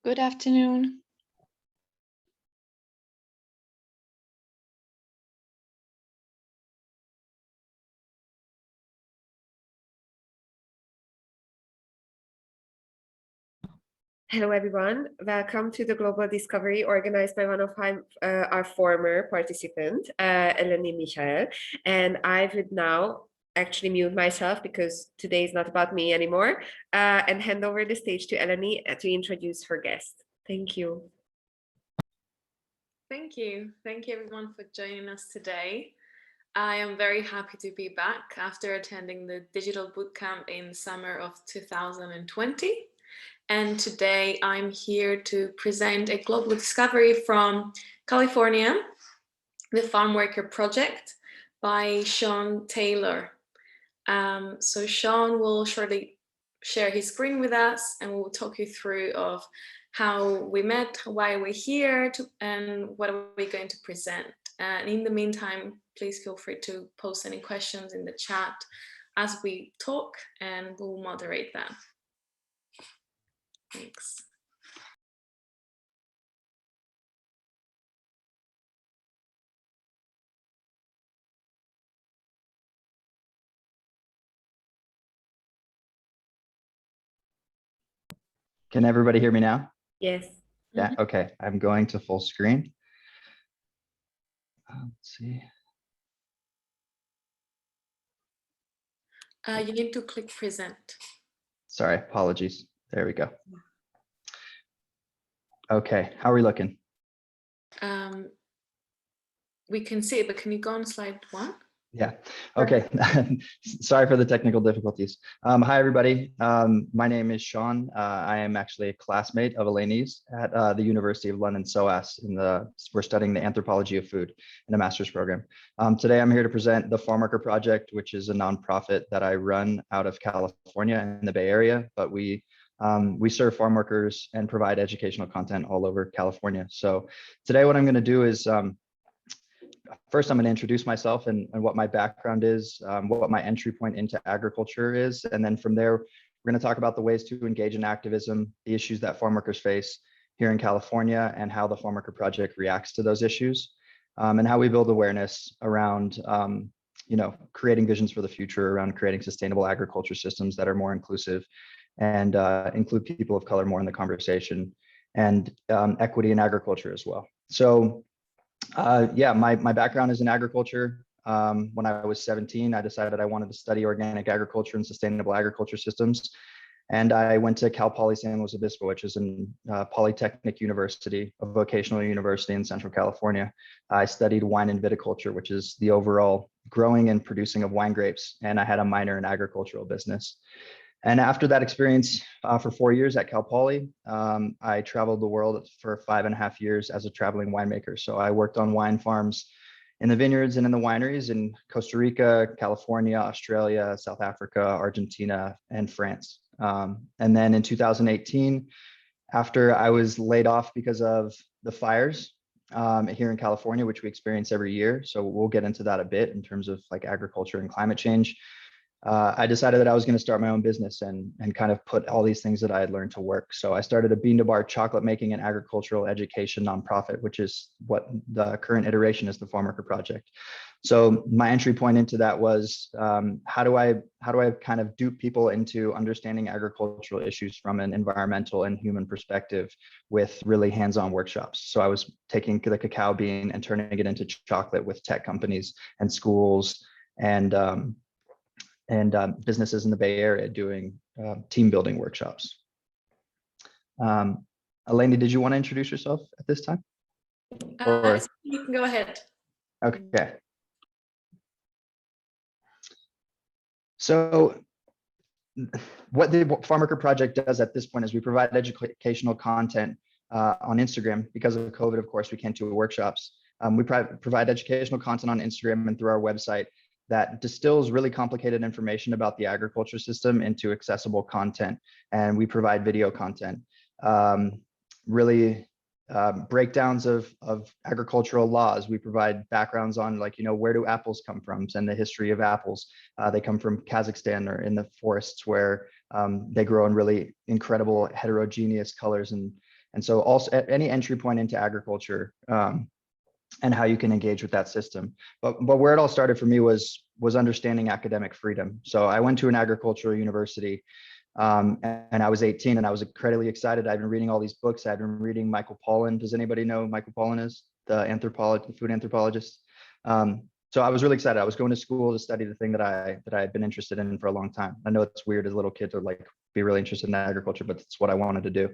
Good afternoon. Hello, everyone. Welcome to the Global Discovery organized by one of our former participants, Eleni Michael. And I would now actually mute myself because today is not about me anymore, and hand over the stage to Eleni to introduce her guest. Thank you. Thank you. Thank you, everyone, for joining us today. I am very happy to be back after attending the digital bootcamp in summer of 2020. And today I'm here to present a global discovery from California, the Farmworker project by Sean Taylor. So Sean will shortly share his screen with us and we'll talk you through of how we met, why we're here, and what are we going to present. And in the meantime, please feel free to post any questions in the chat as we talk and we'll moderate that. Thanks. Can everybody hear me now? Yes. Yeah, okay. I'm going to full screen. Let's see. You need to click present. Sorry, apologies. There we go. Okay, how are we looking? We can see it, but can you go on slide 1? Yeah, okay. Sorry for the technical difficulties. Hi, everybody. My name is Sean. I am actually a classmate of Eleni's at the University of London SOAS. We're studying the anthropology of food in a master's program. Today, I'm here to present the Farmworker Project, which is a nonprofit that I run out of California in the Bay Area, but we serve farm workers and provide educational content all over California. So today, what I'm going to do is first, I'm going to introduce myself and what my background is, what my entry point into agriculture is. And then from there, we're going to talk about the ways to engage in activism, the issues that farm workers face here in California, and how the Farmworker Project reacts to those issues, and how we build awareness around creating visions for the future, around creating sustainable agriculture systems that are more inclusive and include people of color more in the conversation, and equity in agriculture as well. So my background is in agriculture. When I was 17, I decided I wanted to study organic agriculture and sustainable agriculture systems. And I went to Cal Poly San Luis Obispo, which is a polytechnic university, a vocational university in Central California. I studied wine and viticulture, which is the overall growing and producing of wine grapes. And I had a minor in agricultural business. And after that experience for 4 years at Cal Poly, I traveled the world for 5.5 years as a traveling winemaker. So I worked on wine farms in the vineyards and in the wineries in Costa Rica, California, Australia, South Africa, Argentina, and France. And then in 2018, after I was laid off because of the fires here in California, which we experience every year. So we'll get into that a bit in terms of like agriculture and climate change. I decided that I was going to start my own business and kind of put all these things that I had learned to work. So I started a bean-to-bar chocolate making and agricultural education nonprofit, which is what the current iteration is, the Farmworker Project. So my entry point into that was how do I kind of dupe people into understanding agricultural issues from an environmental and human perspective with really hands-on workshops. So I was taking the cacao bean and turning it into chocolate with tech companies and schools and businesses in the Bay Area doing team building workshops. Eleni, did you want to introduce yourself at this time? You can go ahead. Okay. So what the Farmworker Project does at this point is we provide educational content on Instagram. Because of COVID, of course, we can't do workshops. We provide educational content on Instagram and through our website that distills really complicated information about the agriculture system into accessible content. And we provide video content, breakdowns of agricultural laws. We provide backgrounds on where do apples come from and the history of apples. They come from Kazakhstan or in the forests where they grow in really incredible heterogeneous colors And so also any entry point into agriculture, and how you can engage with that system. But where it all started for me was understanding academic freedom. So I went to an agricultural university, and I was 18 and I was incredibly excited. I've been reading all these books. I've been reading Michael Pollan. Does anybody know who Michael Pollan is? The food anthropologist. So I was really excited. I was going to school to study the thing that I had been interested in for a long time. I know it's weird as a little kid to like be really interested in agriculture, but it's what I wanted to do.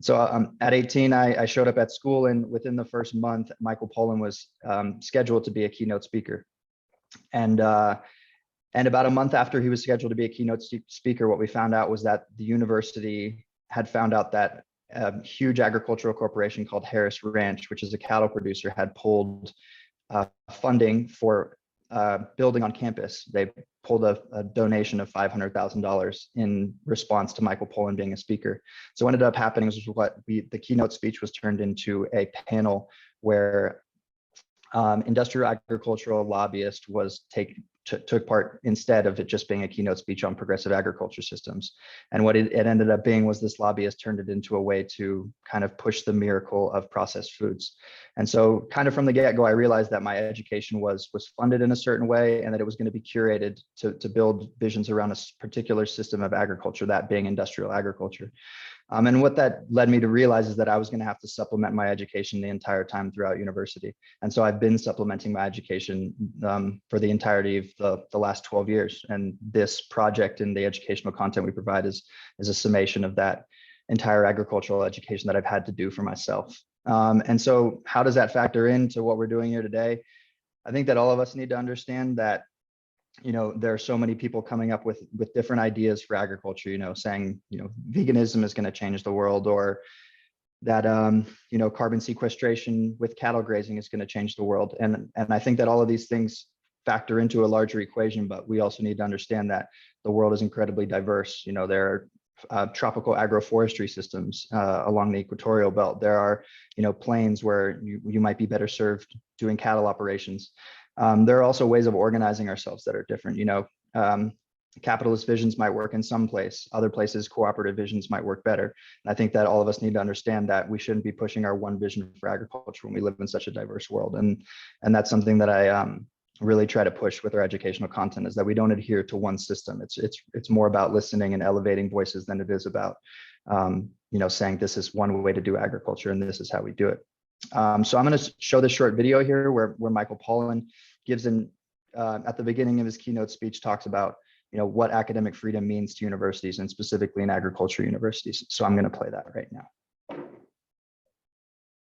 So at 18, I showed up at school, and within the first month, Michael Pollan was scheduled to be a keynote speaker. And about a month after he was scheduled to be a keynote speaker, what we found out was that the university had found out that a huge agricultural corporation called Harris Ranch, which is a cattle producer, had pulled funding for building on campus. They pulled a donation of $500,000 in response to Michael Pollan being a speaker. So what ended up happening was the keynote speech was turned into a panel where industrial agricultural lobbyist took part instead of it just being a keynote speech on progressive agriculture systems. And what it ended up being was this lobbyist turned it into a way to kind of push the miracle of processed foods. And so kind of from the get-go, I realized that my education was funded in a certain way, and that it was going to be curated to build visions around a particular system of agriculture, that being industrial agriculture. And what that led me to realize is that I was going to have to supplement my education the entire time throughout university. And so I've been supplementing my education for the entirety of the last 12 years. And this project and the educational content we provide is a summation of that entire agricultural education that I've had to do for myself. And so how does that factor into what we're doing here today? I think that all of us need to understand that there are so many people coming up with different ideas for agriculture, saying, veganism is going to change the world, or that, carbon sequestration with cattle grazing is going to change the world. And I think that all of these things factor into a larger equation, but we also need to understand that the world is incredibly diverse. There are tropical agroforestry systems along the equatorial belt. There are, plains where you might be better served doing cattle operations. There are also ways of organizing ourselves that are different. Capitalist visions might work in some place, other places cooperative visions might work better. And I think that all of us need to understand that we shouldn't be pushing our one vision for agriculture when we live in such a diverse world. And that's something that I really try to push with our educational content, is that we don't adhere to one system. It's more about listening and elevating voices than it is about saying this is one way to do agriculture and this is how we do it. So I'm going to show this short video here where Michael Pollan gives at the beginning of his keynote speech, talks about what academic freedom means to universities, and specifically in agriculture universities. So I'm going to play that right now.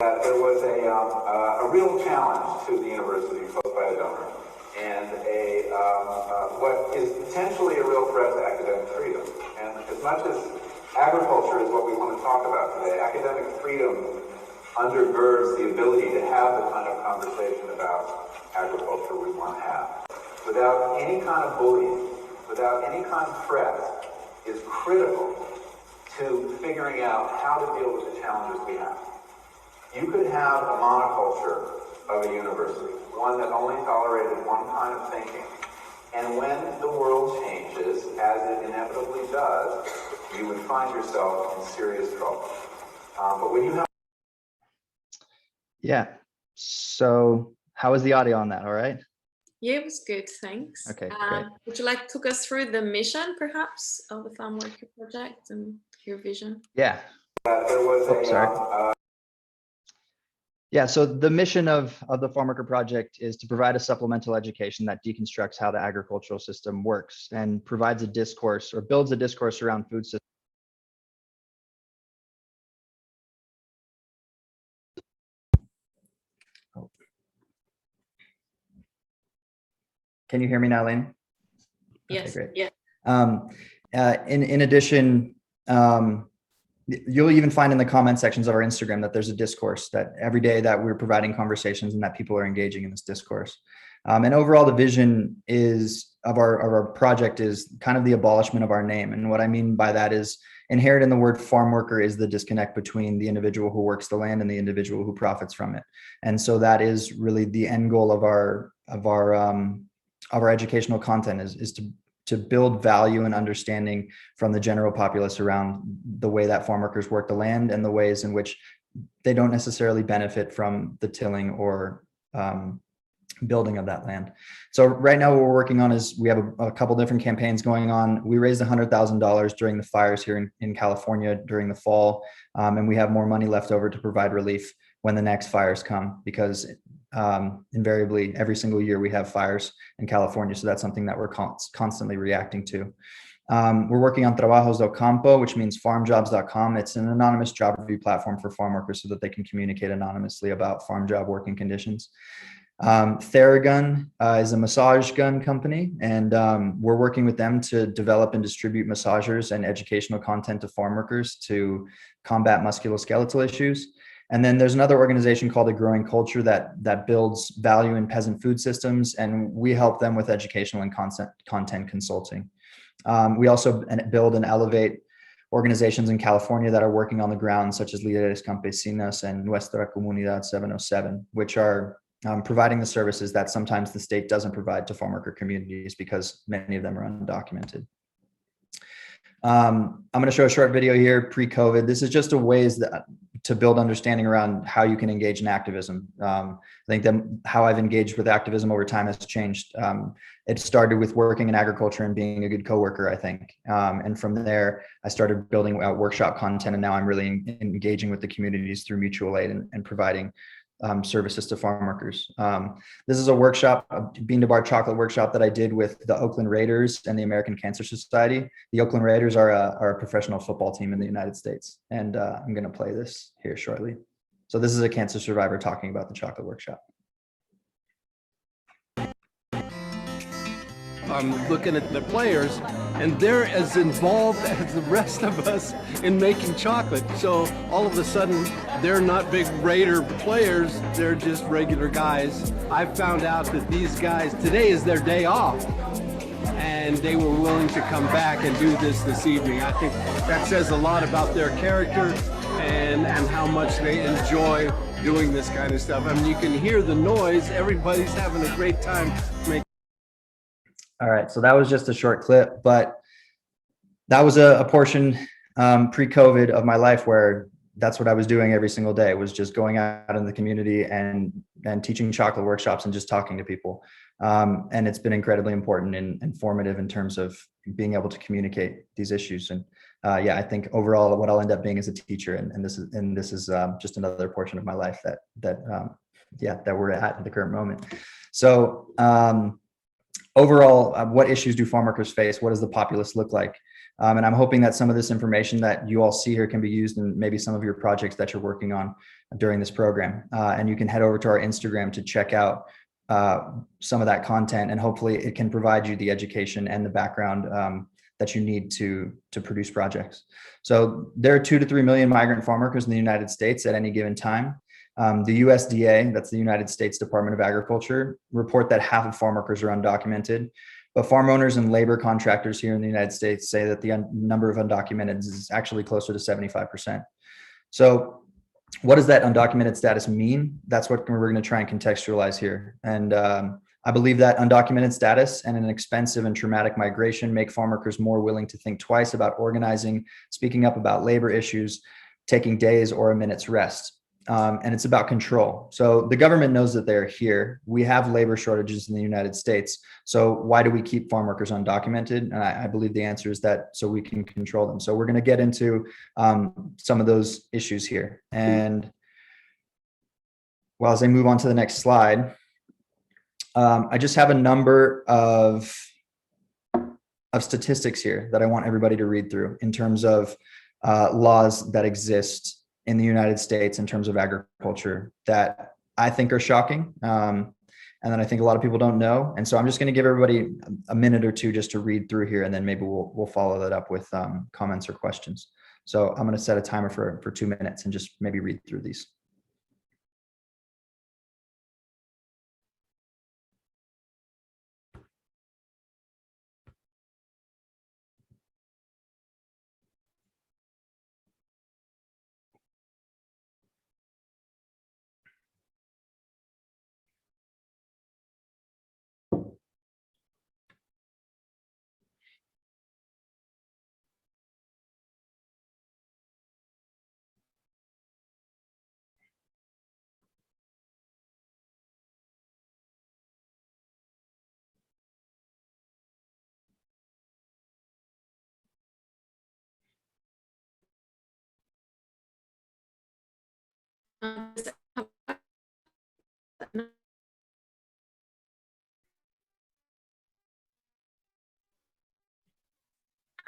There was a real challenge to the university posed by a donor, and what is potentially a real threat to academic freedom. And as much as agriculture is what we want to talk about today, academic freedom undergirds the ability to have the kind of conversation about agriculture we want to have. Without any kind of bullying, without any kind of threat, is critical to figuring out how to deal with the challenges we have. You could have a monoculture of a university, one that only tolerated one kind of thinking. And when the world changes, as it inevitably does, you would find yourself in serious trouble. But when you have Yeah. So how is the audio on that? All right. Yeah, it was good, thanks. Okay, great. Would you like to talk us through the mission, perhaps, of the Farmworker project and your vision? Yeah. there was Yeah, so the mission of the Farmworker project is to provide a supplemental education that deconstructs how the agricultural system works and provides a discourse, or builds a discourse around food systems. Can you hear me now, Lane? Yes. Okay, great. Yeah. In addition, you'll even find in the comment sections of our Instagram that there's a discourse, that every day that we're providing conversations and that people are engaging in this discourse. And overall, the vision of our project is kind of the abolishment of our name. And what I mean by that is, inherent in the word farm worker is the disconnect between the individual who works the land and the individual who profits from it. And so that is really the end goal of our educational content, is to build value and understanding from the general populace around the way that farm workers work the land and the ways in which they don't necessarily benefit from the tilling or building of that land. So right now what we're working on is we have a couple different campaigns going on. We raised $100,000 during the fires here in California during the fall. And we have more money left over to provide relief when the next fires come, because invariably every single year we have fires in California. So that's something that we're constantly reacting to. We're working on Trabajos del Campo, which means farmjobs.com. It's an anonymous job review platform for farm workers so that they can communicate anonymously about farm job working conditions. Theragun is a massage gun company, and we're working with them to develop and distribute massagers and educational content to farm workers to combat musculoskeletal issues. And then there's another organization called A Growing Culture that builds value in peasant food systems, and we help them with educational and content consulting. We also build and elevate organizations in California that are working on the ground, such as Líderes Campesinas and Nuestra Comunidad 707, which are providing the services that sometimes the state doesn't provide to farm worker communities because many of them are undocumented. I'm going to show a short video here pre-COVID. This is just a ways to build understanding around how you can engage in activism. I think that how I've engaged with activism over time has changed. It started with working in agriculture and being a good coworker, I think. And from there, I started building out workshop content, and now I'm really engaging with the communities through mutual aid and providing services to farm workers. This is a workshop, a bean to bar chocolate workshop that I did with the Oakland Raiders and the American Cancer Society. The Oakland Raiders are a professional football team in the United States. And I'm going to play this here shortly. So this is a cancer survivor talking about the chocolate workshop. I'm looking at the players, and they're as involved as the rest of us in making chocolate. So all of a sudden, they're not big Raider players, they're just regular guys. I found out that these guys, today is their day off, and they were willing to come back and do this evening. I think that says a lot about their character and how much they enjoy doing this kind of stuff. I mean, you can hear the noise, everybody's having a great time making. All right, so that was just a short clip, but that was a portion pre-COVID of my life where that's what I was doing every single day, was just going out in the community and teaching chocolate workshops and just talking to people. And it's been incredibly important and informative in terms of being able to communicate these issues. And yeah, I think overall what I'll end up being is a teacher, and this is just another portion of my life that we're at the current moment. So overall, what issues do farm workers face? What does the populace look like? And I'm hoping that some of this information that you all see here can be used in maybe some of your projects that you're working on during this program. And you can head over to our Instagram to check out some of that content, and hopefully it can provide you the education and the background that you need to produce projects. So there are 2 to 3 million migrant farm workers in the United States at any given time. The USDA, that's the United States Department of Agriculture, report that half of farm workers are undocumented. But farm owners and labor contractors here in the United States say that the number of undocumented is actually closer to 75%. So what does that undocumented status mean? That's what we're going to try and contextualize here. And I believe that undocumented status and an expensive and traumatic migration make farm workers more willing to think twice about organizing, speaking up about labor issues, taking days or a minute's rest. And it's about control. So the government knows that they're here. We have labor shortages in the United States. So why do we keep farm workers undocumented? And I believe the answer is that so we can control them. So we're going to get into some of those issues here. And well, as I move on to the next slide, I just have a number of statistics here that I want everybody to read through in terms of laws that exist in the United States in terms of agriculture that I think are shocking. And then I think a lot of people don't know. And so I'm just going to give everybody a minute or two just to read through here, and then maybe we'll follow that up with comments or questions. So I'm going to set a timer for 2 minutes and just maybe read through these. I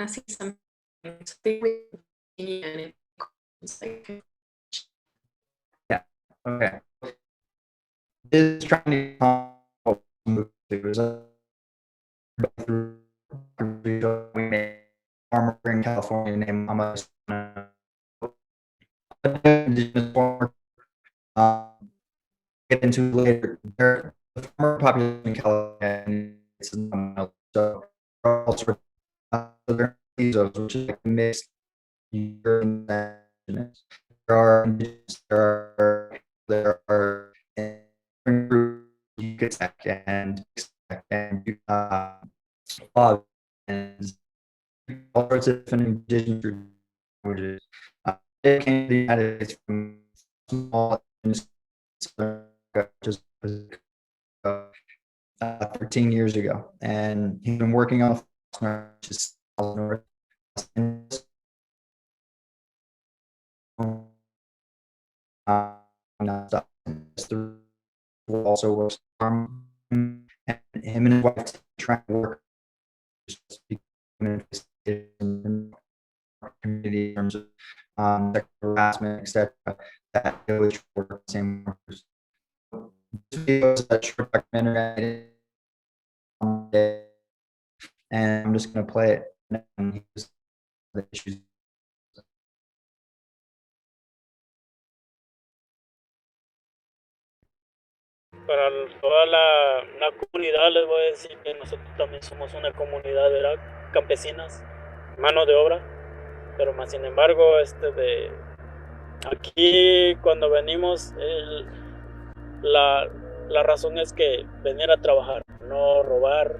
see some Yeah. Okay. Is trying to farmer in California named Mama. Indigenous farmer, get into later. The farmer population in California is phenomenal. So all sorts of which is like mixed. There are indigenous, there are you could and and all sorts of different indigenous languages. It came to the United States from small just 13 years ago, and he's been working on just north also works farm, and him and his wife trying to work in community in terms of sexual harassment, etc. That which work same workers. This video is a short documentary, and I'm just going to play it. And here's the issues. Para toda la comunidad les voy a decir que nosotros también somos una comunidad, ¿verdad? Campesinas, mano de obra, pero más sin embargo, de aquí cuando venimos, la razón es que venir a trabajar, no robar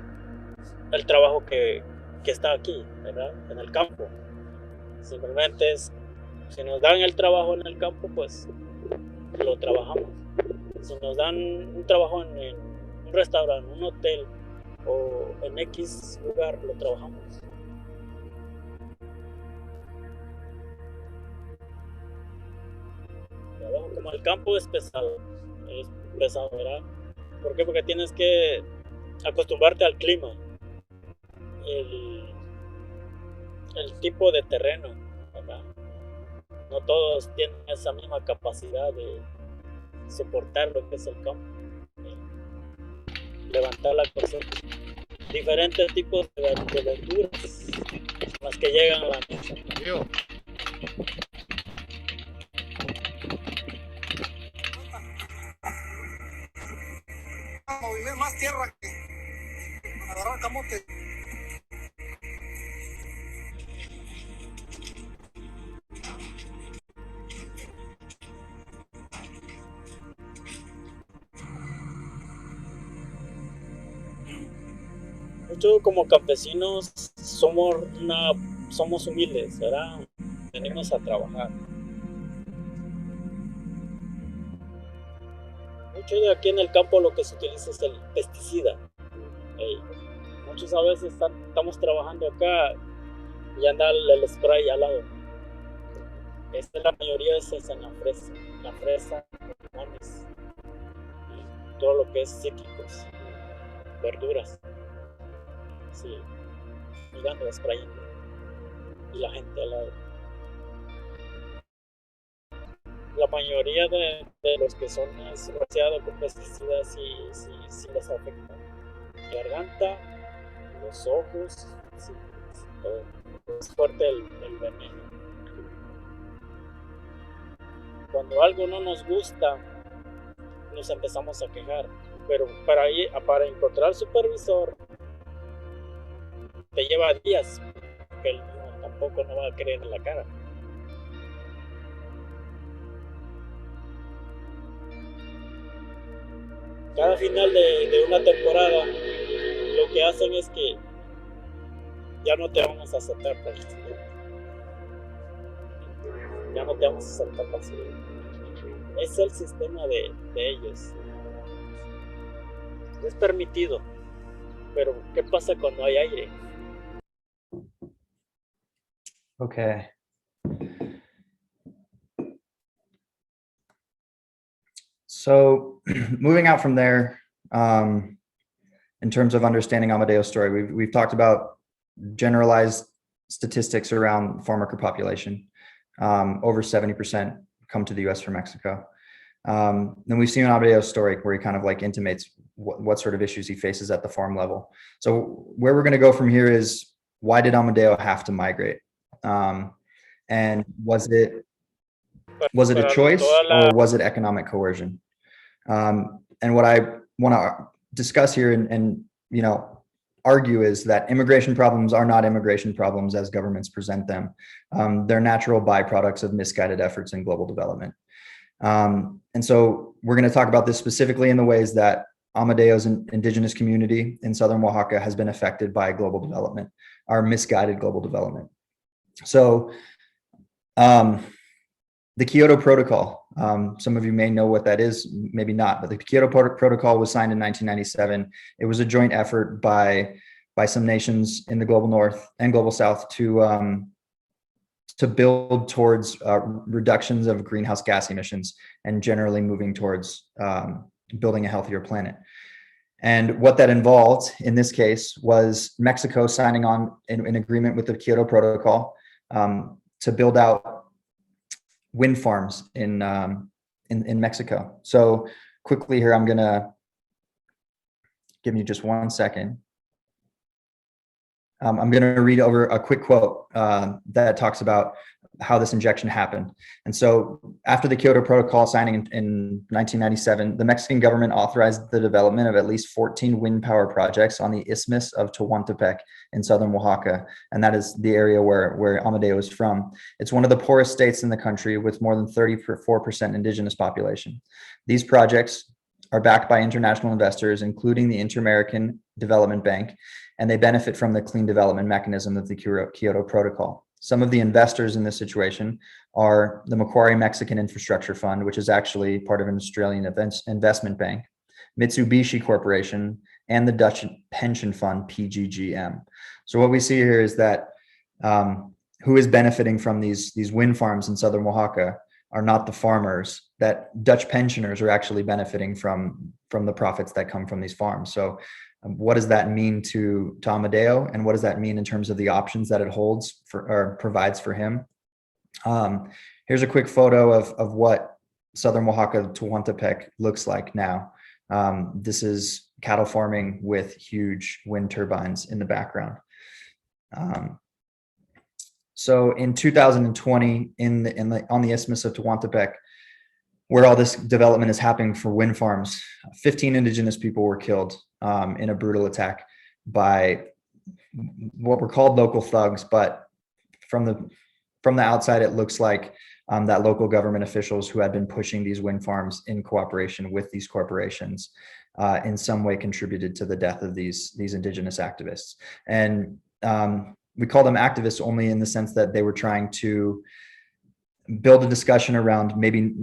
el trabajo que está aquí, ¿verdad? En el campo. Simplemente es, si nos dan el trabajo en el campo, pues lo trabajamos. Si nos dan un trabajo en un restaurante, un hotel o en X lugar, lo trabajamos. Trabajo como el campo es pesado, ¿verdad? ¿Por qué? Porque tienes que acostumbrarte al clima, el tipo de terreno, ¿verdad? No todos tienen esa misma capacidad de soportar lo que es el campo, levantar la cosecha. Diferentes tipos de verduras, las que llegan a la mesa. Movilé más tierra que agarrar camote. Muchos como campesinos somos humildes, ¿verdad? Venimos a trabajar. Mucho de aquí en el campo lo que se utiliza es el pesticida. Muchos a veces estamos trabajando acá y anda el spray al lado. La mayoría es en la fresa, limones, y todo lo que es cítricos, verduras. Sí, mirando, sprayando. Y la gente al lado. La mayoría de los que son rociados con pesticidas sí les afecta. La garganta, los ojos, sí, todo. Es fuerte el veneno. Cuando algo no nos gusta, nos empezamos a quejar. Pero para encontrar supervisor, te lleva días, porque él tampoco no va a creer en la cara. Cada final de una temporada, lo que hacen es que ya no te vamos a aceptar por el sistema. Ya no te vamos a aceptar fácilmente. Es el sistema de ellos. Es permitido, pero ¿qué pasa cuando hay aire? Okay. So moving out from there, in terms of understanding Amadeo's story, we've talked about generalized statistics around farm worker population. Over 70% come to the US from Mexico. Then we've seen Amadeo's story where he kind of like intimates what sort of issues he faces at the farm level. So where we're going to go from here is, why did Amadeo have to migrate? And was it a choice, or was it economic coercion? And what I want to discuss here and argue is that immigration problems are not immigration problems as governments present them. They're natural byproducts of misguided efforts in global development. And so we're going to talk about this specifically in the ways that Amadeo's indigenous community in southern Oaxaca has been affected by global development, our misguided global development. So the Kyoto Protocol, some of you may know what that is, maybe not, but the Kyoto Protocol was signed in 1997. It was a joint effort by some nations in the global north and global south to build towards reductions of greenhouse gas emissions and generally moving towards building a healthier planet. And what that involved in this case was Mexico signing on in agreement with the Kyoto Protocol to build out wind farms in Mexico. So quickly here, I'm gonna give you just 1 second. I'm going to read over a quick quote that talks about how this injection happened. And so after the Kyoto Protocol signing in 1997, the Mexican government authorized the development of at least 14 wind power projects on the Isthmus of Tehuantepec in southern Oaxaca. And that is the area where Amadeo is from. It's one of the poorest states in the country with more than 34% indigenous population. These projects are backed by international investors, including the Inter-American Development Bank, and they benefit from the clean development mechanism of the Kyoto Protocol. Some of the investors in this situation are the Macquarie Mexican Infrastructure Fund, which is actually part of an Australian investment bank, Mitsubishi Corporation, and the Dutch pension fund, PGGM. So what we see here is that who is benefiting from these wind farms in southern Oaxaca are not the farmers. That Dutch pensioners are actually benefiting from the profits that come from these farms. So what does that mean to Amadeo, and what does that mean in terms of the options that it holds for or provides for him? Here's a quick photo of what southern Oaxaca Tehuantepec looks like now. This is cattle farming with huge wind turbines in the background. So in 2020, on the Isthmus of Tehuantepec, where all this development is happening for wind farms, 15 indigenous people were killed in a brutal attack by what were called local thugs, but from the outside, it looks like that local government officials who had been pushing these wind farms in cooperation with these corporations in some way contributed to the death of these indigenous activists. And we call them activists only in the sense that they were trying to build a discussion around maybe,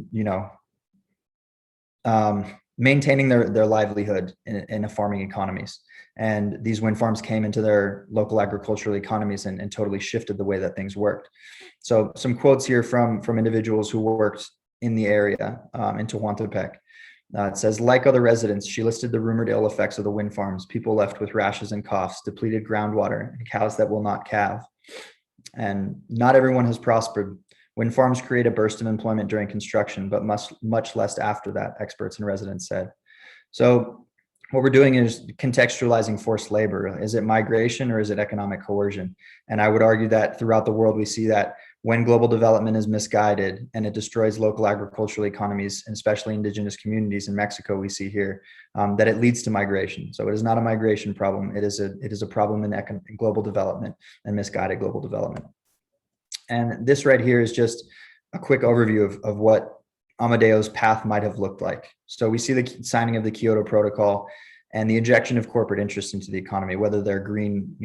maintaining their livelihood in a farming economies. And these wind farms came into their local agricultural economies and totally shifted the way that things worked. So some quotes here from individuals who worked in the area in Tehuantepec. It says, like other residents, she listed the rumored ill effects of the wind farms, people left with rashes and coughs, depleted groundwater, and cows that will not calve. And not everyone has prospered. Wind farms create a burst of employment during construction, but much less after that, experts and residents said. So what we're doing is contextualizing forced labor. Is it migration or is it economic coercion? And I would argue that throughout the world, we see that when global development is misguided and it destroys local agricultural economies, and especially indigenous communities in Mexico, we see here that it leads to migration. So it is not a migration problem. It is a problem in global development and misguided global development. And this right here is just a quick overview of what Amadeo's path might have looked like. So we see the signing of the Kyoto Protocol and the injection of corporate interests into the economy, whether they're green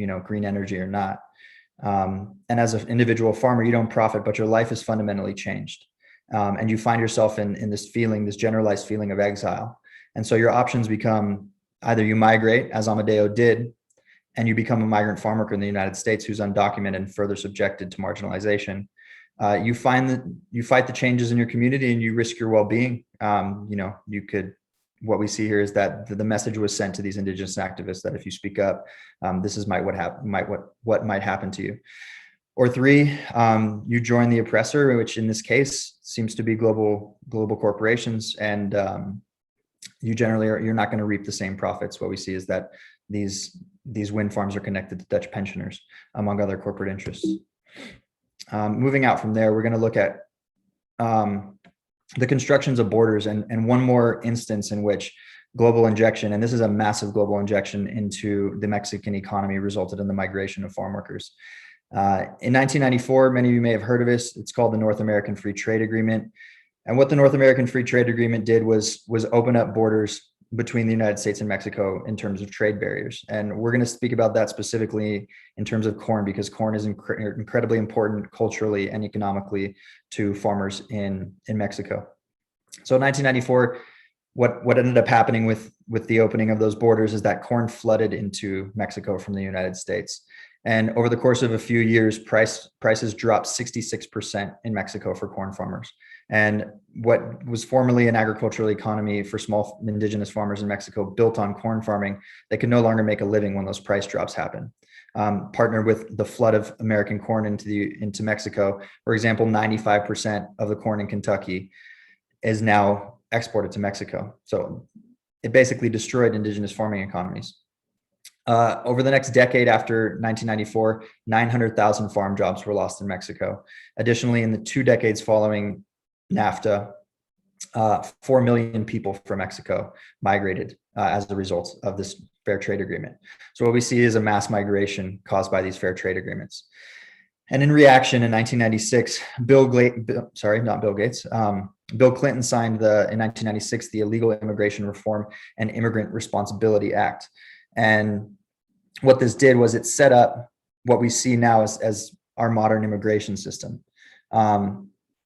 energy or not. And as an individual farmer, you don't profit, but your life is fundamentally changed. And you find yourself in this generalized feeling of exile. And so your options become either you migrate, as Amadeo did, and you become a migrant farm worker in the United States who's undocumented and further subjected to marginalization, You fight the changes in your community and you risk your well-being. What we see here is that the message was sent to these indigenous activists that if you speak up, this is what might happen to you. Or three, you join the oppressor, which in this case seems to be global corporations, and you're not going to reap the same profits. What we see is that these wind farms are connected to Dutch pensioners, among other corporate interests. Moving out from there, we're going to look at the constructions of borders and one more instance in which global injection, and this is a massive global injection into the Mexican economy, resulted in the migration of farm workers. In 1994, many of you may have heard of this. It's called the North American Free Trade Agreement. And what the North American Free Trade Agreement did was open up borders between the United States and Mexico in terms of trade barriers. And we're going to speak about that specifically in terms of corn, because corn is incredibly important culturally and economically to farmers in Mexico. So in 1994, what ended up happening with the opening of those borders is that corn flooded into Mexico from the United States. And over the course of a few years, prices dropped 66% in Mexico for corn farmers. And what was formerly an agricultural economy for small indigenous farmers in Mexico built on corn farming, they could no longer make a living when those price drops happened. Partnered with the flood of American corn into Mexico, for example, 95% of the corn in Kentucky is now exported to Mexico. So it basically destroyed indigenous farming economies. Over the next decade after 1994, 900,000 farm jobs were lost in Mexico. Additionally, in the 2 decades following NAFTA, 4 million people from Mexico migrated as a result of this fair trade agreement. So what we see is a mass migration caused by these fair trade agreements. And in reaction, in 1996, Bill Clinton signed in 1996 the Illegal Immigration Reform and Immigrant Responsibility Act. And what this did was it set up what we see now as our modern immigration system.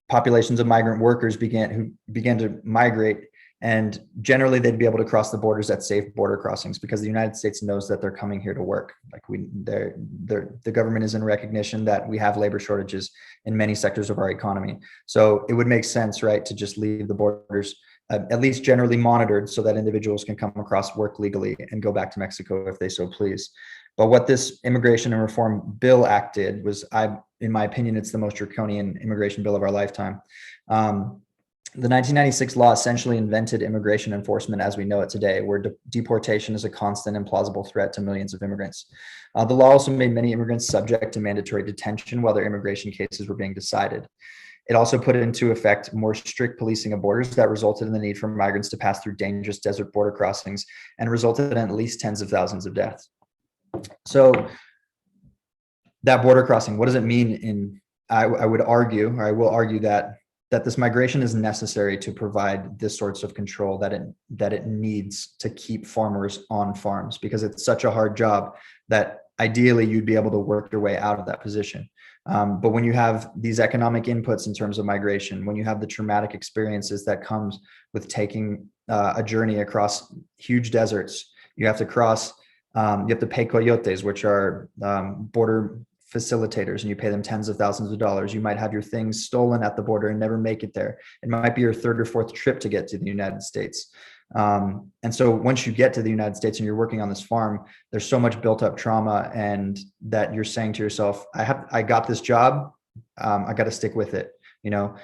Populations of migrant workers began to migrate, and generally they'd be able to cross the borders at safe border crossings because the United States knows that they're coming here to work. Like the government is in recognition that we have labor shortages in many sectors of our economy. So it would make sense, right, to just leave the borders at least generally monitored so that individuals can come across, work legally, and go back to Mexico if they so please. But what this Immigration and Reform Bill Act did was, in my opinion, it's the most draconian immigration bill of our lifetime. The 1996 law essentially invented immigration enforcement as we know it today, where deportation is a constant and plausible threat to millions of immigrants. The law also made many immigrants subject to mandatory detention while their immigration cases were being decided. It also put into effect more strict policing of borders that resulted in the need for migrants to pass through dangerous desert border crossings and resulted in at least tens of thousands of deaths. So that border crossing, what does it mean? I will argue that this migration is necessary to provide this sorts of control that it needs to keep farmers on farms, because it's such a hard job that ideally you'd be able to work your way out of that position. But when you have these economic inputs in terms of migration, when you have the traumatic experiences that comes with taking a journey across huge deserts, you have to pay coyotes, which are border facilitators, and you pay them tens of thousands of dollars. You might have your things stolen at the border and never make it there. It might be your 3rd or 4th trip to get to the United States. And so once you get to the United States and you're working on this farm, there's so much built up trauma, and that you're saying to yourself, I got this job, I got to stick with it, and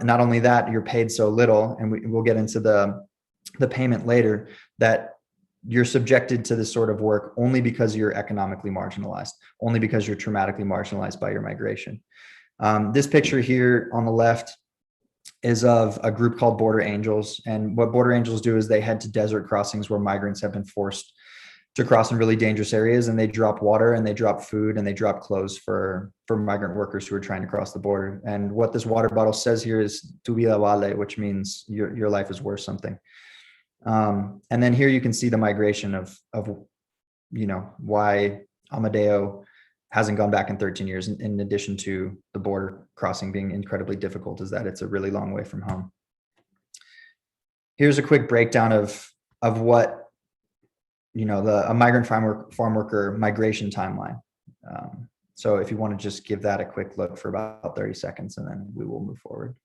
not only that, you're paid so little, and we'll get into the payment later, that you're subjected to this sort of work only because you're economically marginalized, only because you're traumatically marginalized by your migration. This picture here on the left is of a group called Border Angels. And what Border Angels do is they head to desert crossings where migrants have been forced to cross in really dangerous areas, and they drop water and they drop food and they drop clothes for migrant workers who are trying to cross the border. And what this water bottle says here is "Tu vida vale," which means your life is worth something. And then here you can see the migration of why Amadeo hasn't gone back in 13 years, in addition to the border crossing being incredibly difficult, is that it's a really long way from home. Here's a quick breakdown of what a migrant farm worker migration timeline. So if you want to just give that a quick look for about 30 seconds, and then we will move forward.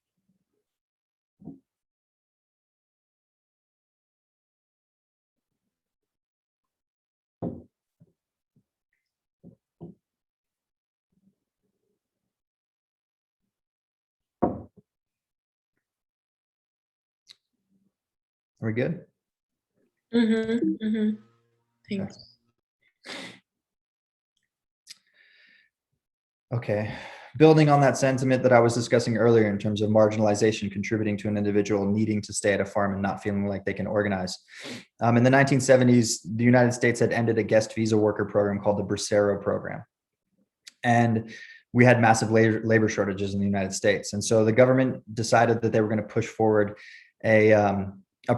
Are we good? Thanks. Okay. Building on that sentiment that I was discussing earlier in terms of marginalization contributing to an individual needing to stay at a farm and not feeling like they can organize. In the 1970s, the United States had ended a guest visa worker program called the Bracero program. And we had massive labor shortages in the United States. And so the government decided that they were going to push forward a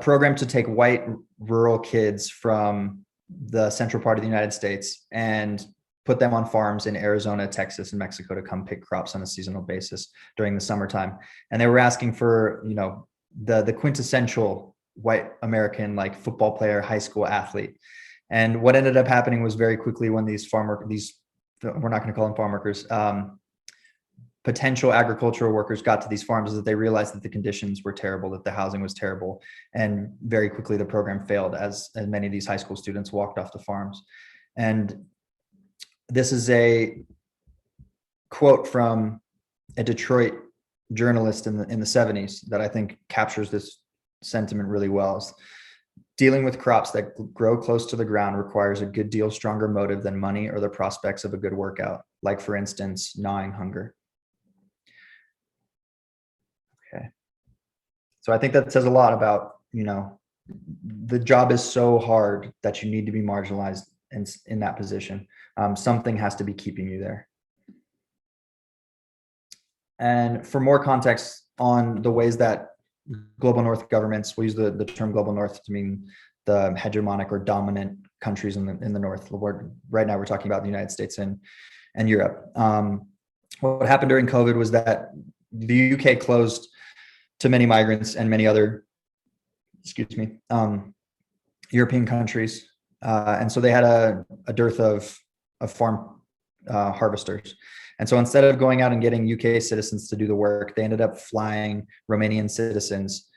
program to take white rural kids from the central part of the United States and put them on farms in Arizona, Texas, and Mexico to come pick crops on a seasonal basis during the summertime. And they were asking for, you know, the quintessential white American, like football player, high school athlete. And what ended up happening was very quickly when these we're not going to call them farm workers, potential agricultural workers got to these farms, is that they realized that the conditions were terrible, that the housing was terrible. And very quickly the program failed as many of these high school students walked off the farms. And this is a quote from a Detroit journalist in the 70s that I think captures this sentiment really well. Dealing with crops that grow close to the ground requires a good deal stronger motive than money or the prospects of a good workout, like, for instance, gnawing hunger. Okay. So I think that says a lot about, you know, the job is so hard that you need to be marginalized in that position. Something has to be keeping you there. And for more context on the ways that global North governments, we use the term global North to mean the hegemonic or dominant countries in the North. Right now we're talking about the United States and Europe. What happened during COVID was that the UK closed to many migrants and many other, European countries. And so they had a dearth of farm harvesters. And so instead of going out and getting UK citizens to do the work, they ended up flying Romanian citizens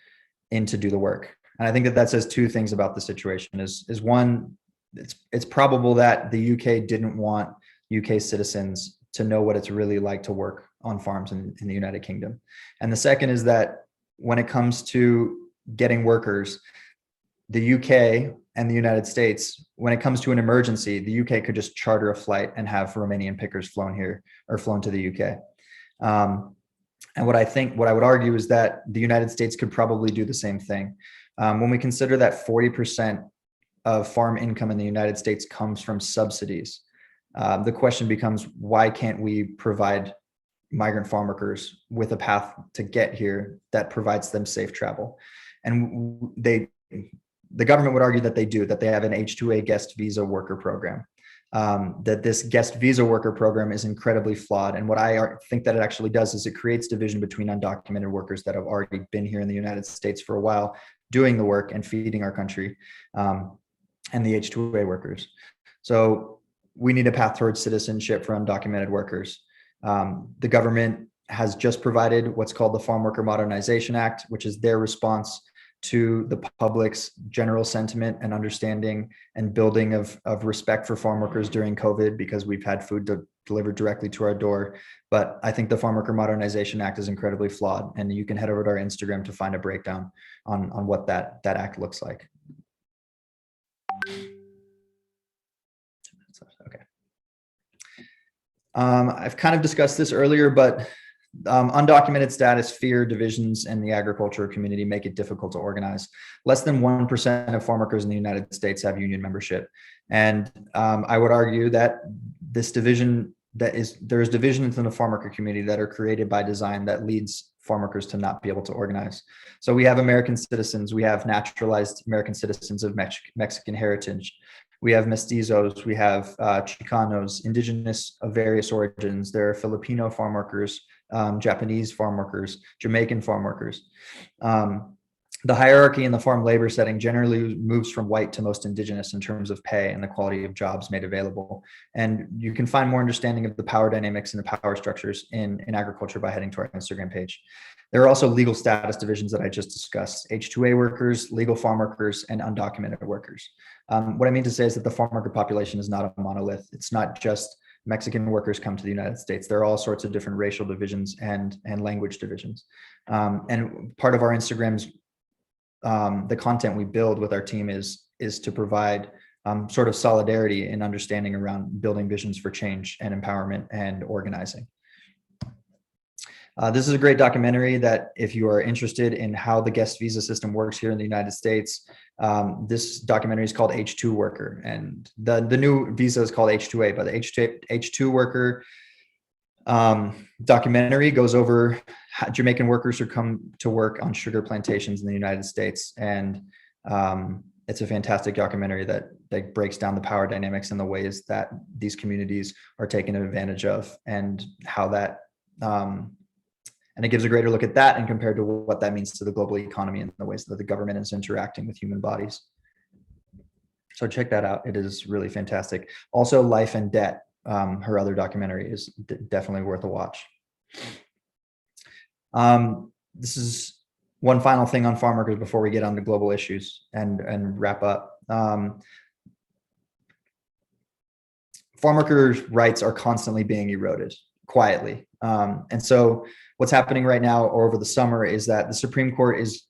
in to do the work. And I think that says two things about the situation. Is one, it's probable that the UK didn't want UK citizens to know what it's really like to work on farms in the United Kingdom. And the second is that when it comes to getting workers, the UK and the United States, when it comes to an emergency, the UK could just charter a flight and have Romanian pickers flown here or flown to the UK. And what I would argue is that the United States could probably do the same thing. When we consider that 40% of farm income in the United States comes from subsidies, the question becomes, why can't we provide migrant farm workers with a path to get here that provides them safe travel? And the government would argue that they do, that they have an H-2A guest visa worker program, that this guest visa worker program is incredibly flawed. And what I think that it actually does is it creates division between undocumented workers that have already been here in the United States for a while, doing the work and feeding our country, and the H-2A workers. So we need a path towards citizenship for undocumented workers. The government has just provided what's called the Farmworker Modernization Act, which is their response to the public's general sentiment and understanding and building of respect for farm workers during COVID, because we've had food delivered directly to our door. But I think the Farmworker Modernization Act is incredibly flawed, and you can head over to our Instagram to find a breakdown on what that act looks like. Okay. I've kind of discussed this earlier, but undocumented status, fear, divisions in the agriculture community make it difficult to organize. Less than 1% of farm workers in the United States have union membership. And I would argue that there's divisions within the farm worker community that are created by design that leads farm workers to not be able to organize. So we have American citizens, we have naturalized American citizens of Mexican heritage. We have mestizos, we have Chicanos, indigenous of various origins. There are Filipino farm workers, Japanese farm workers, Jamaican farm workers. the hierarchy in the farm labor setting generally moves from white to most indigenous in terms of pay and the quality of jobs made available. And you can find more understanding of the power dynamics and the power structures in agriculture by heading to our Instagram page. There are also legal status divisions that I just discussed: H-2A workers, legal farm workers, and undocumented workers. What I mean to say is that the farm worker population is not a monolith. It's not just Mexican workers come to the United States. There are all sorts of different racial divisions and language divisions. And part of our Instagram's the content we build with our team is to provide sort of solidarity and understanding around building visions for change and empowerment and organizing. This is a great documentary that if you are interested in how the guest visa system works here in the United States, this documentary is called H-2 Worker, and the new visa is called H-2A, but the H-2 Worker documentary goes over Jamaican workers who come to work on sugar plantations in the United States. And it's a fantastic documentary that breaks down the power dynamics and the ways that these communities are taken advantage of, and how that, and it gives a greater look at that and compared to what that means to the global economy and the ways that the government is interacting with human bodies. So check that out. It is really fantastic. Also, Life and Debt, her other documentary, is definitely worth a watch. This is one final thing on farm workers before we get on to global issues and wrap up. Farm workers' rights are constantly being eroded quietly. And so what's happening right now or over the summer is that the Supreme Court is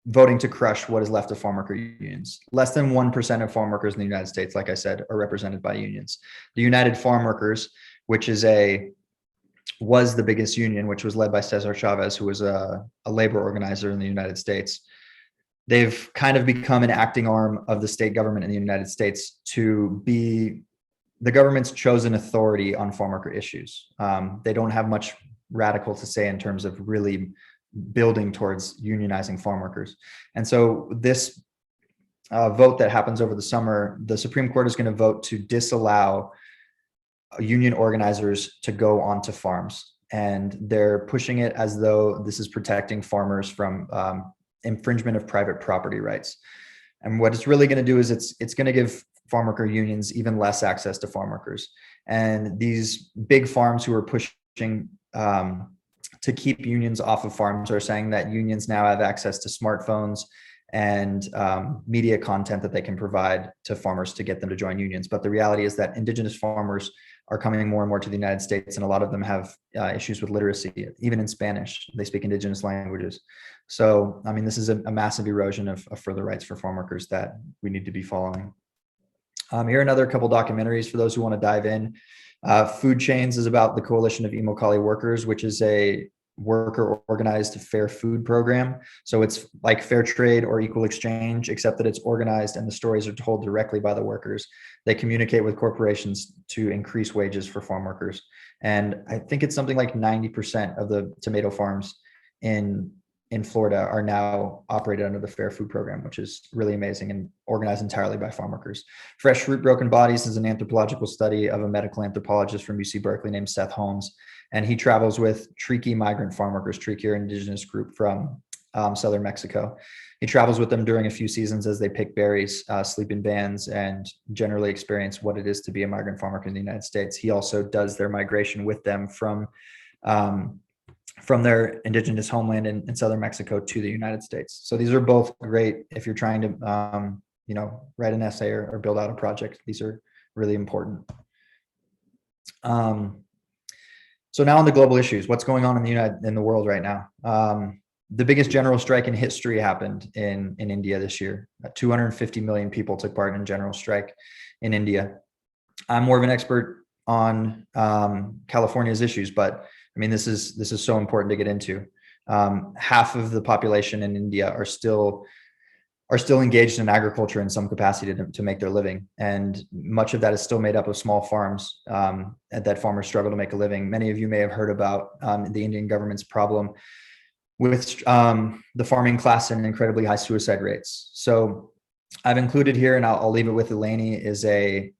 voting to crush what is left of farm worker unions. Less than 1% of farm workers in the United States, like I said, are represented by unions. The United Farm Workers, which was the biggest union, which was led by Cesar Chavez, who was a labor organizer in the United States. They've kind of become an acting arm of the state government in the United States to be the government's chosen authority on farm worker issues. They don't have much radical to say in terms of really building towards unionizing farm workers. And so this vote that happens over the summer, the Supreme Court is going to vote to disallow union organizers to go onto farms. And they're pushing it as though this is protecting farmers from infringement of private property rights. And what it's really going to do is it's going to give farm worker unions even less access to farm workers. And these big farms who are pushing to keep unions off of farms are saying that unions now have access to smartphones and media content that they can provide to farmers to get them to join unions. But the reality is that indigenous farmers are coming more and more to the United States, and a lot of them have issues with literacy, even in Spanish. They speak indigenous languages. So, I mean, this is a massive erosion of further rights for farm workers that we need to be following. Here are another couple documentaries for those who want to dive in. Food Chains is about the Coalition of Immokalee Workers, which is a worker organized fair food program. So it's like fair trade or equal exchange, except that it's organized and the stories are told directly by the workers. They communicate with corporations to increase wages for farm workers. And I think it's something like 90% of the tomato farms in Florida are now operated under the Fair Food Program, which is really amazing and organized entirely by farm workers. Fresh Fruit, Broken Bodies is an anthropological study of a medical anthropologist from UC Berkeley named Seth Holmes. And he travels with Triqui migrant farm workers. Triqui are an indigenous group from southern Mexico. He travels with them during a few seasons as they pick berries, sleep in vans, and generally experience what it is to be a migrant farm worker in the United States. He also does their migration with them from their indigenous homeland in southern Mexico to the United States. So these are both great if you're trying to, write an essay or build out a project. These are really important. So now on the global issues, what's going on in the world right now? The biggest general strike in history happened in India this year. 250 million people took part in a general strike in India. I'm more of an expert on California's issues, but I mean, this is so important to get into. Half of the population in India are still engaged in agriculture in some capacity to make their living. And much of that is still made up of small farms that farmers struggle to make a living. Many of you may have heard about the Indian government's problem with the farming class and incredibly high suicide rates. So I've included here, and I'll leave it with Eleni, is a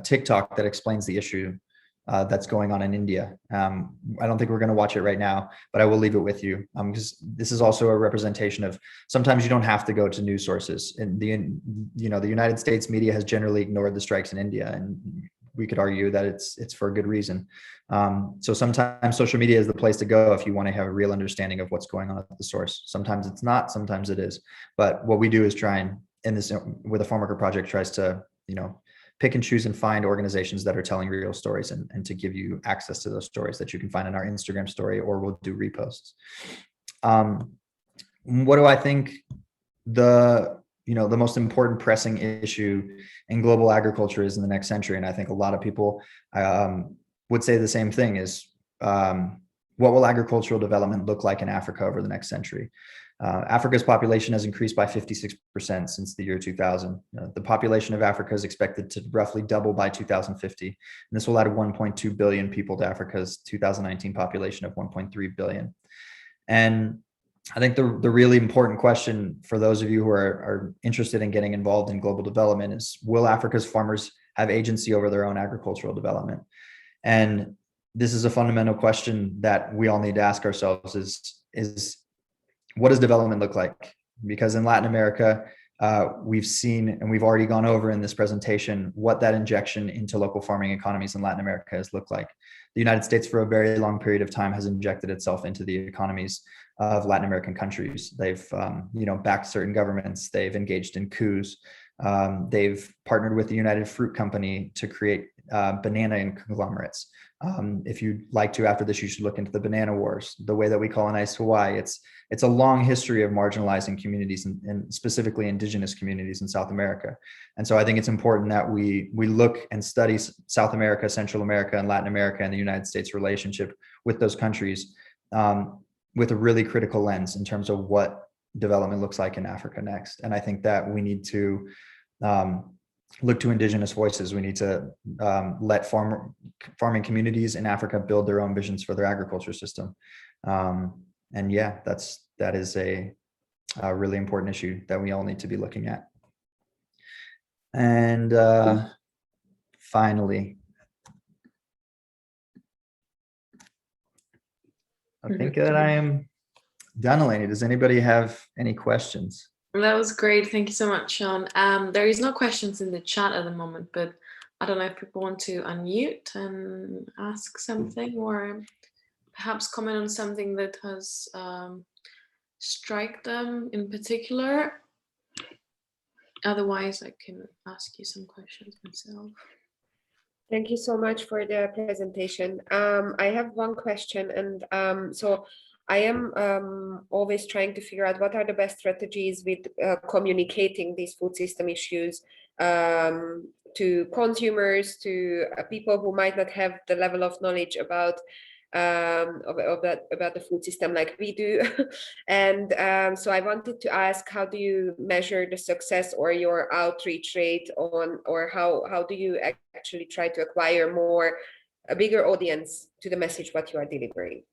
TikTok that explains the issue. that's going on in India. I don't think we're going to watch it right now, but I will leave it with you, because this is also a representation of, sometimes you don't have to go to news sources. And the United States media has generally ignored the strikes in India, and we could argue that it's for a good reason. So sometimes social media is the place to go if you want to have a real understanding of what's going on at the source. Sometimes it's not, sometimes it is. But what we do is try and, in this, with the Farmworker project, tries to, pick and choose and find organizations that are telling real stories, and to give you access to those stories that you can find in our Instagram story, or we'll do reposts. What do I think the most important pressing issue in global agriculture is in the next century? And I think a lot of people would say the same thing, is what will agricultural development look like in Africa over the next century? Africa's population has increased by 56% since the year 2000. The population of Africa is expected to roughly double by 2050. And this will add 1.2 billion people to Africa's 2019 population of 1.3 billion. And I think the really important question for those of you who are interested in getting involved in global development is, will Africa's farmers have agency over their own agricultural development? And this is a fundamental question that we all need to ask ourselves, is what does development look like? Because in Latin America, we've seen, and we've already gone over in this presentation, what that injection into local farming economies in Latin America has looked like. The United States, for a very long period of time, has injected itself into the economies of Latin American countries. They've, backed certain governments. They've engaged in coups. They've partnered with the United Fruit Company to create banana conglomerates. If you'd like to, after this, you should look into the banana wars, the way that we colonized Hawaii. It's a long history of marginalizing communities, and specifically indigenous communities in South America. And so I think it's important that we look and study South America, Central America, and Latin America, and the United States relationship with those countries with a really critical lens in terms of what development looks like in Africa next. And I think that we need to look to indigenous voices. We need to let farming communities in Africa build their own visions for their agriculture system. And yeah, that is a really important issue that we all need to be looking at. And finally, I think that I am done, Eleni. Does anybody have any questions? That was great. Thank you so much, Sean. There is no questions in the chat at the moment, but I don't know if people want to unmute and ask something, or perhaps comment on something that has struck them in particular. Otherwise, I can ask you some questions myself. Thank you so much for the presentation. I have one question, and so I am always trying to figure out what are the best strategies with communicating these food system issues to consumers, to people who might not have the level of knowledge about the food system like we do. And so I wanted to ask, how do you measure the success or your outreach rate on, or how do you actually try to acquire a bigger audience to the message what you are delivering?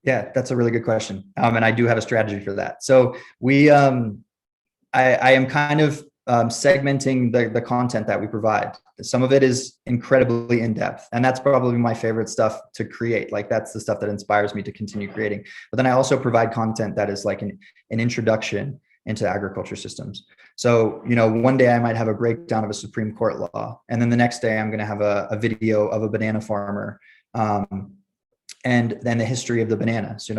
Yeah, that's a really good question. And I do have a strategy for that. So I am kind of segmenting the content that we provide. Some of it is incredibly in-depth, and that's probably my favorite stuff to create. Like, that's the stuff that inspires me to continue creating. But then I also provide content that is like an introduction into agriculture systems. So, one day I might have a breakdown of a Supreme Court law, and then the next day I'm going to have a video of a banana farmer, and then the history of the banana. So,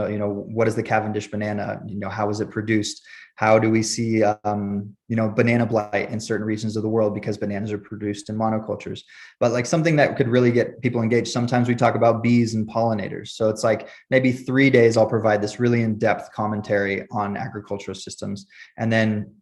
what is the Cavendish banana? How is it produced? How do we see, banana blight in certain regions of the world because bananas are produced in monocultures? But like something that could really get people engaged. Sometimes we talk about bees and pollinators. So it's like maybe 3 days I'll provide this really in-depth commentary on agricultural systems. And then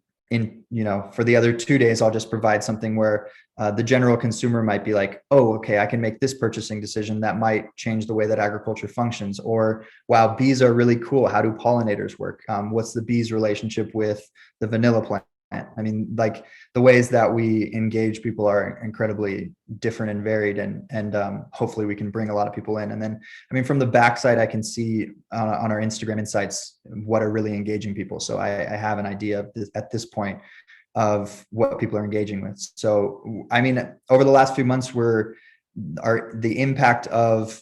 for the other 2 days, I'll just provide something where the general consumer might be like, oh, okay, I can make this purchasing decision that might change the way that agriculture functions. Or, wow, bees are really cool. How do pollinators work? What's the bees' relationship with the vanilla plant? I mean, like, the ways that we engage people are incredibly different and varied, and hopefully we can bring a lot of people in. And then, from the backside, I can see on our Instagram insights what are really engaging people. So I have an idea at this point of what people are engaging with. So, over the last few months, we're the impact of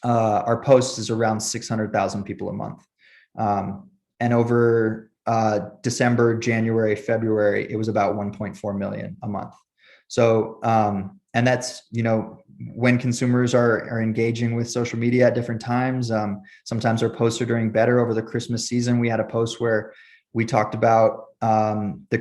our posts is around 600,000 people a month. And over December, January, February, it was about 1.4 million a month. So, and that's, you know, when consumers are engaging with social media at different times. Sometimes our posts are doing better. Over the Christmas season, we had a post where we talked about the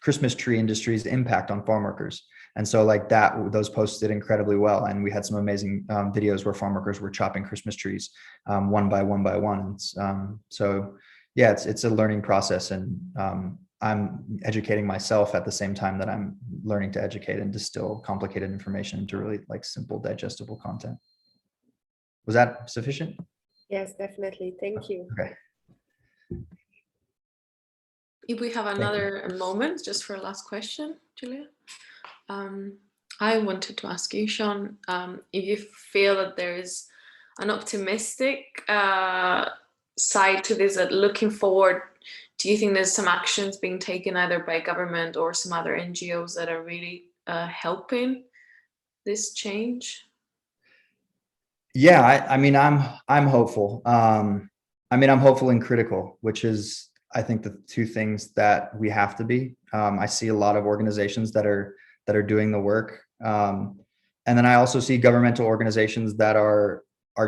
Christmas tree industry's impact on farm workers. And so like that, those posts did incredibly well. And we had some amazing videos where farm workers were chopping Christmas trees one by one. So yeah, it's a learning process, and I'm educating myself at the same time that I'm learning to educate and distill complicated information into really like simple, digestible content. Was that sufficient? Yes, definitely. Thank you. Okay. If we have another moment just for a last question, Julia. I wanted to ask you, Sean, if you feel that there is an optimistic side to this, that looking forward, do you think there's some actions being taken either by government or some other NGOs that are really helping this change? Yeah, I mean, I'm hopeful. I mean, I'm hopeful and critical, which is, I think, the two things that we have to be. I see a lot of organizations that are doing the work, and then I also see governmental organizations that are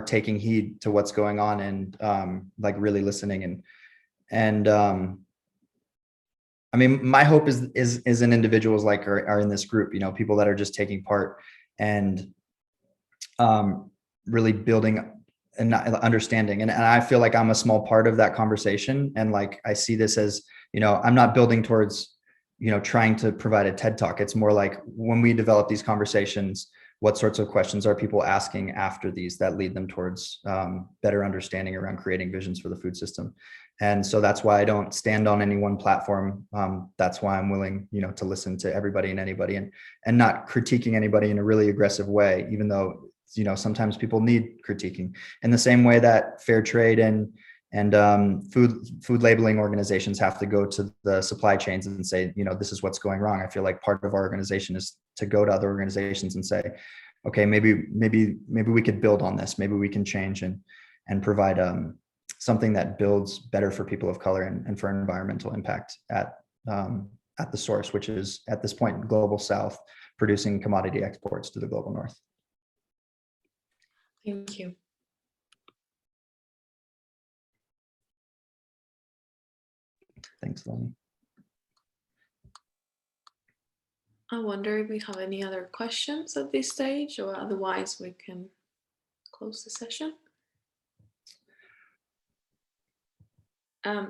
taking heed to what's going on and like really listening and I mean, my hope is in individuals like are in this group, you know, people that are just taking part and really building and understanding. And I feel like I'm a small part of that conversation. And like, I see this as, you know, I'm not building towards, you know, trying to provide a TED talk. It's more like when we develop these conversations, what sorts of questions are people asking after these that lead them towards better understanding around creating visions for the food system. And so that's why I don't stand on any one platform. That's why I'm willing, you know, to listen to everybody and anybody and not critiquing anybody in a really aggressive way, even though, you know, sometimes people need critiquing, in the same way that fair trade and food labeling organizations have to go to the supply chains and say, you know, this is what's going wrong. I feel like part of our organization is to go to other organizations and say, okay, maybe we could build on this. Maybe we can change and provide something that builds better for people of color and for environmental impact at the source, which is at this point global South, producing commodity exports to the global North. Thank you. Thanks, Lenny. I wonder if we have any other questions at this stage, or otherwise we can close the session.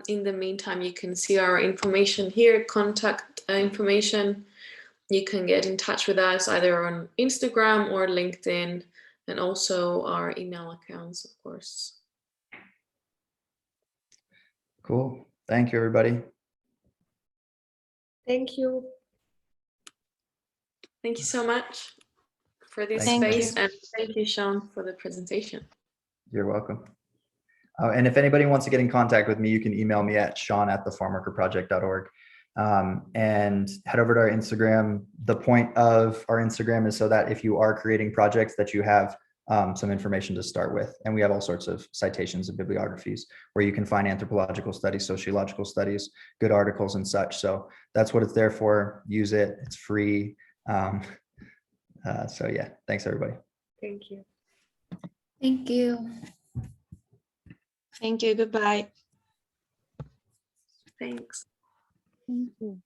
In the meantime, you can see our information here, contact information. You can get in touch with us either on Instagram or LinkedIn, and also our email accounts, of course. Cool. Thank you, everybody. Thank you. Thank you so much for this Thank space, you. and thank you, Sean, for the presentation. You're welcome. And if anybody wants to get in contact with me, you can email me at sean@thefarmworkerproject.org. And head over to our Instagram. The point of our Instagram is so that if you are creating projects, that you have some information to start with. And we have all sorts of citations and bibliographies where you can find anthropological studies, sociological studies, good articles and such. So that's what it's there for. Use it. It's free. So yeah, thanks everybody. Thank you. Thank you. Thank you. Goodbye. Thanks. Thank you.